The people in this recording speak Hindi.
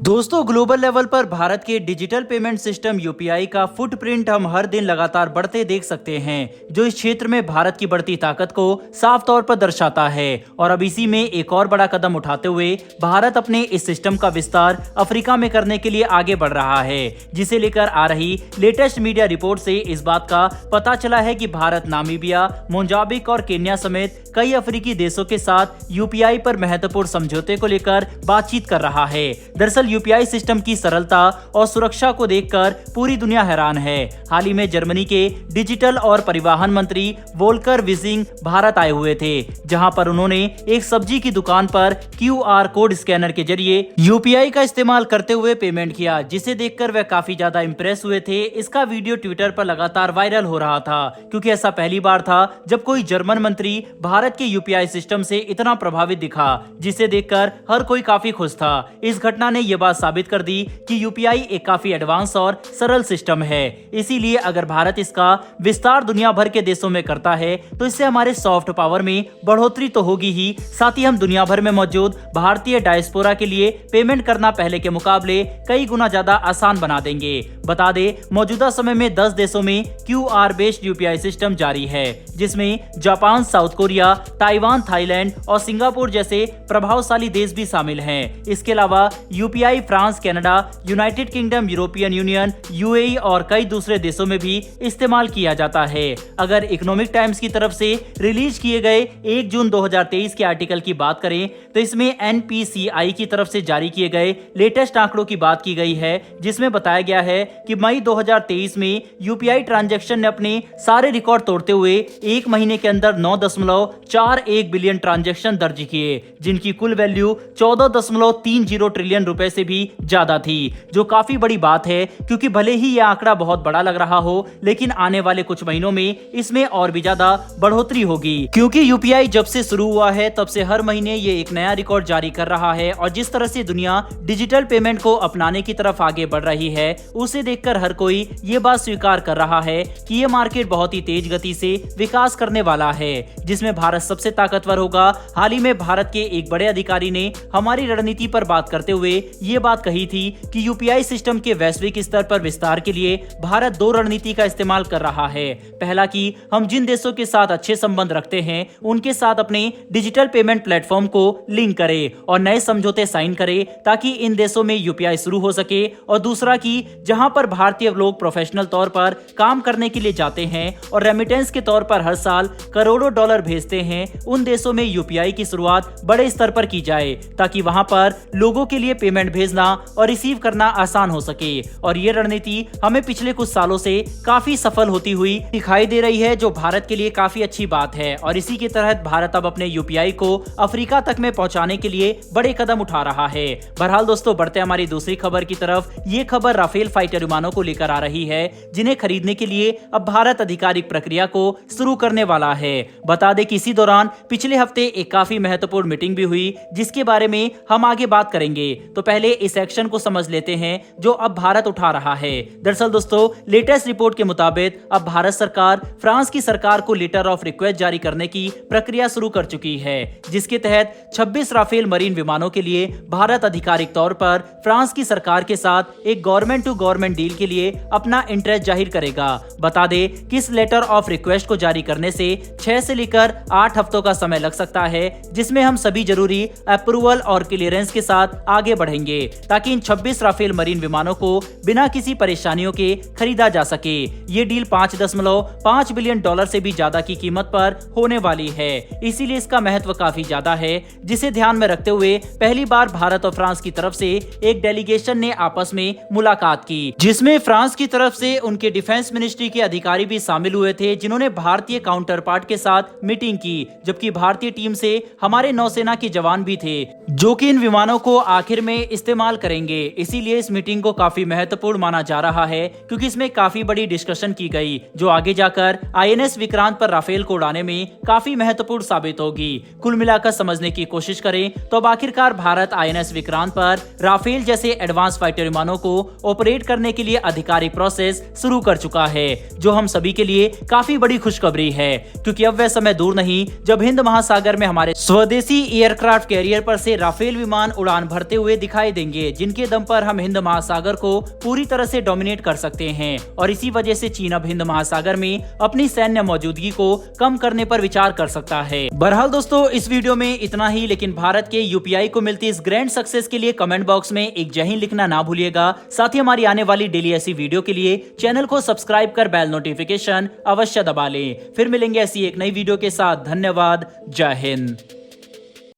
दोस्तों, ग्लोबल लेवल पर भारत के डिजिटल पेमेंट सिस्टम यूपीआई का फुटप्रिंट हम हर दिन लगातार बढ़ते देख सकते हैं, जो इस क्षेत्र में भारत की बढ़ती ताकत को साफ तौर पर दर्शाता है। और अब इसी में एक और बड़ा कदम उठाते हुए भारत अपने इस सिस्टम का विस्तार अफ्रीका में करने के लिए आगे बढ़ रहा है, जिसे लेकर आ रही लेटेस्ट मीडिया रिपोर्ट से इस बात का पता चला है कि भारत नामीबिया, मोजाम्बिक और केन्या समेत कई अफ्रीकी देशों के साथ यूपीआई पर महत्वपूर्ण समझौते को लेकर बातचीत कर रहा है। दरअसल यूपीआई सिस्टम की सरलता और सुरक्षा को देखकर पूरी दुनिया हैरान है। हाल ही में जर्मनी के डिजिटल और परिवहन मंत्री वोल्कर विजिंग भारत आए हुए थे, जहां पर उन्होंने एक सब्जी की दुकान पर क्यूआर कोड स्कैनर के जरिए यूपीआई का इस्तेमाल करते हुए पेमेंट किया, जिसे देखकर वह काफी ज्यादा इंप्रेस हुए थे। इसका वीडियो ट्विटर पर लगातार वायरल हो रहा था, क्योंकि ऐसा पहली बार था जब कोई जर्मन मंत्री भारत के यूपीआई सिस्टम से इतना प्रभावित दिखा, जिसे देखकर हर कोई काफी खुश था। इस घटना ने यह बात साबित कर दी कि यूपीआई एक काफी एडवांस और सरल सिस्टम है। इसीलिए अगर भारत इसका विस्तार दुनिया भर के देशों में करता है तो इससे हमारे सॉफ्ट पावर में बढ़ोतरी तो होगी ही, साथ ही हम दुनिया भर में मौजूद भारतीय डायस्पोरा के लिए पेमेंट करना पहले के मुकाबले कई गुना ज्यादा आसान बना देंगे। बता दें, मौजूदा समय में 10 देशों में क्यूआर बेस्ड यूपीआई सिस्टम जारी है, जिसमें Japan, south Korea, Taiwan, Thailand और सिंगापुर जैसे प्रभावशाली देश भी शामिल हैं। इसके अलावा UPI France, Canada, United kingdom, European union, UAE और कई दूसरे देशों में भी इस्तेमाल किया जाता है। अगर इकोनॉमिक टाइम्स की तरफ से रिलीज किए गए 1 जून 2023 के आर्टिकल की बात करें तो इसमें एनपीसीआई की तरफ से जारी किए गए लेटेस्ट आंकड़ों की बात की गई है, जिसमें बताया गया है कि मई 2023 में यूपीआई ट्रांजैक्शन ने अपने सारे रिकॉर्ड तोड़ते हुए एक महीने के अंदर 9.41 बिलियन ट्रांजैक्शन दर्ज किए, जिनकी कुल वैल्यू 14.30 ट्रिलियन रुपए से भी ज्यादा थी, जो काफी बड़ी बात है। क्योंकि भले ही यह आंकड़ा बहुत बड़ा लग रहा हो, लेकिन आने वाले कुछ महीनों में इसमें और भी ज्यादा बढ़ोतरी होगी, क्योंकि यूपीआई जब से शुरू हुआ है तब से हर महीने ये एक नया रिकॉर्ड जारी कर रहा है। और जिस तरह से दुनिया डिजिटल पेमेंट को अपनाने की तरफ आगे बढ़ रही है, उसे देखकर हर कोई ये बात स्वीकार कर रहा है कि ये मार्केट बहुत ही तेज गति से विकास करने वाला है, जिसमें भारत सबसे ताकतवर होगा। हाल ही में भारत के एक बड़े अधिकारी ने हमारी रणनीति पर बात करते हुए ये बात कही थी कि यूपीआई सिस्टम के वैश्विक स्तर पर विस्तार के लिए भारत 2 रणनीति का इस्तेमाल कर रहा है। पहला कि हम जिन देशों के साथ अच्छे संबंध रखते हैं उनके साथ अपने डिजिटल पेमेंट प्लेटफॉर्म को लिंक करें और नए समझौते साइन करें, ताकि इन देशों में यूपीआई शुरू हो सके। और दूसरा कि जहां पर भारतीय लोग प्रोफेशनल तौर पर काम करने के लिए जाते हैं और रेमिटेंस के तौर पर हर साल करोड़ों डॉलर भेजते हैं, उन देशों में यूपीआई की शुरुआत बड़े स्तर पर की जाए, ताकि वहां पर लोगों के लिए पेमेंट भेजना और रिसीव करना आसान हो सके। और ये रणनीति हमें पिछले कुछ सालों से काफी सफल होती हुई दिखाई दे रही है, जो भारत के लिए काफी अच्छी बात है। और इसी के तहत भारत अब अपने यूपीआई को अफ्रीका तक में पहुंचाने के लिए बड़े कदम उठा रहा है। बहरहाल दोस्तों, बढ़ते हमारी दूसरी खबर की तरफ। ये खबर राफेल फाइटर विमानों को लेकर आ रही है, जिन्हें खरीदने के लिए अब भारत आधिकारिक प्रक्रिया को शुरू करने वाला है। बता दें कि इसी दौरान पिछले हफ्ते एक काफी महत्वपूर्ण मीटिंग भी हुई, जिसके बारे में हम आगे बात करेंगे। तो पहले इस एक्शन को समझ लेते हैं जो अब भारत उठा रहा है। दरअसल दोस्तों, लेटेस्ट रिपोर्ट के मुताबिक अब भारत सरकार फ्रांस की सरकार को लेटर ऑफ रिक्वेस्ट जारी करने की प्रक्रिया शुरू कर चुकी है, जिसके तहत 26 राफेल मरीन विमानों के लिए भारत आधिकारिक तौर पर फ्रांस की सरकार के साथ एक गवर्नमेंट टू गवर्नमेंट डील के लिए अपना इंटरेस्ट जाहिर करेगा। बता दें कि इस लेटर ऑफ रिक्वेस्ट को जारी करने से 6 से लेकर 8 हफ्तों का समय लग सकता है, जिसमें हम सभी जरूरी अप्रूवल और क्लियरेंस के साथ आगे बढ़ेंगे, ताकि इन 26 राफेल मरीन विमानों को बिना किसी परेशानियों के खरीदा जा सके। ये डील 5.5 बिलियन डॉलर से भी ज्यादा की कीमत पर होने वाली है, इसीलिए इसका महत्व काफी ज्यादा है, जिसे ध्यान में रखते हुए पहली बार भारत और फ्रांस की तरफ से एक डेलीगेशन ने आपस में मुलाकात की, जिसमें फ्रांस की तरफ से उनके डिफेंस मिनिस्ट्री के अधिकारी भी शामिल हुए थे, जिन्होंने भारतीय काउंटर पार्ट के साथ मीटिंग की। जबकि भारतीय टीम से हमारे नौसेना के जवान भी थे, जो कि इन विमानों को आखिर में इस्तेमाल करेंगे। इसीलिए इस मीटिंग को काफी महत्वपूर्ण माना जा रहा है, क्योंकि इसमें काफी बड़ी डिस्कशन की गई, जो आगे जाकर आईएनएस विक्रांत पर राफेल को उड़ाने में काफी महत्वपूर्ण साबित होगी। कुल मिलाकर समझने की कोशिश करें तो अब आखिरकार भारत आईएनएस विक्रांत पर राफेल जैसे एडवांस फाइटर विमानों को ऑपरेट करने के लिए आधिकारिक प्रोसेस शुरू कर चुका है, जो हम सभी के लिए काफी बड़ी खुशखबरी है, क्योंकि अब वह समय दूर नहीं जब हिंद महासागर में हमारे स्वदेशी एयरक्राफ्ट कैरियर पर से राफेल विमान उड़ान भरते हुए दिखाई देंगे जिनके दम पर हम हिंद महासागर को पूरी तरह से डोमिनेट कर सकते हैं और इसी वजह से चीन अब हिंद महासागर में अपनी सैन्य मौजूदगी को कम करने पर विचार कर सकता है। बहरहाल दोस्तों, इस वीडियो में इतना ही, लेकिन भारत के यूपीआई को मिलती इस ग्रैंड सक्सेस के लिए कमेंट बॉक्स में एक जय हिंद लिखना ना भूलिएगा। साथ ही हमारी आने वाली डेली ऐसी वीडियो के लिए चैनल को सब्सक्राइब कर बेल नोटिफिकेशन अवश्य दबा लें। फिर मिलेंगे ऐसी एक नई वीडियो के साथ। धन्यवाद। जय हिंद।